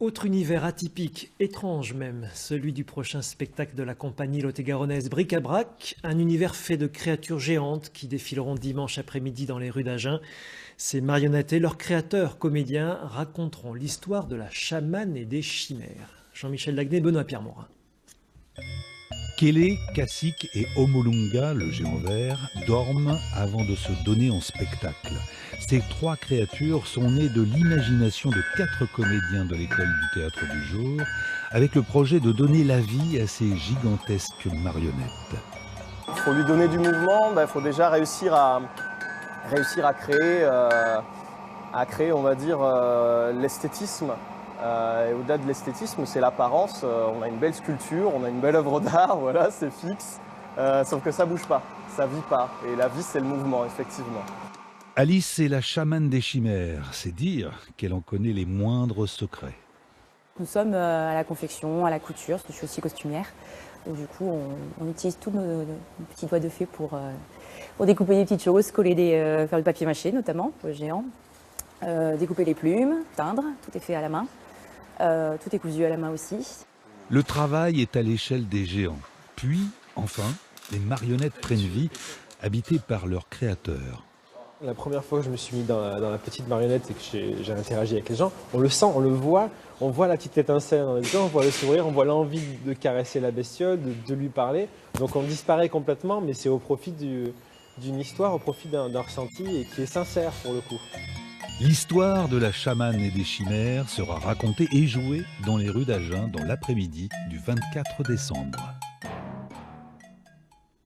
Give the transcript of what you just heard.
Autre univers atypique, étrange même, celui du prochain spectacle de la compagnie lot-et-garonnaise Bric-à-Brac, un univers fait de créatures géantes qui défileront dimanche après-midi dans les rues d'Agen. Ces marionnettes et leurs créateurs comédiens raconteront l'histoire de la chamane et des chimères. Jean-Michel Lagné, Benoît-Pierre Morin. Kélé, Cacique et Omolunga, le géant vert, dorment avant de se donner en spectacle. Ces trois créatures sont nées de l'imagination de 4 comédiens de l'école du théâtre du jour, avec le projet de donner la vie à ces gigantesques marionnettes. Il faut lui donner du mouvement, il faut déjà réussir à créer, on va dire, l'esthétisme. Et au-delà de l'esthétisme, c'est l'apparence. On a une belle sculpture, on a une belle œuvre d'art, voilà, c'est fixe. Sauf que ça bouge pas, ça vit pas. Et la vie, c'est le mouvement, effectivement. Alice est la chamane des chimères, c'est dire qu'elle en connaît les moindres secrets. Nous sommes à la confection, à la couture, parce que je suis aussi costumière. Donc, du coup, on utilise tous nos petits doigts de fée pour découper des petites choses, faire du papier mâché notamment, pour le géant. Découper les plumes, teindre, tout est fait à la main. Tout est cousu à la main aussi. Le travail est à l'échelle des géants. Puis, enfin, les marionnettes prennent vie, habitées par leurs créateurs. La première fois que je me suis mis dans la petite marionnette et que j'ai interagi avec les gens, on le sent, on le voit, on voit la petite étincelle dans les yeux, on voit le sourire, on voit l'envie de caresser la bestiole, de lui parler. Donc on disparaît complètement, mais c'est au profit d'une histoire, au profit d'un ressenti et qui est sincère pour le coup. L'histoire de la chamane et des chimères sera racontée et jouée dans les rues d'Agen dans l'après-midi du 24 décembre.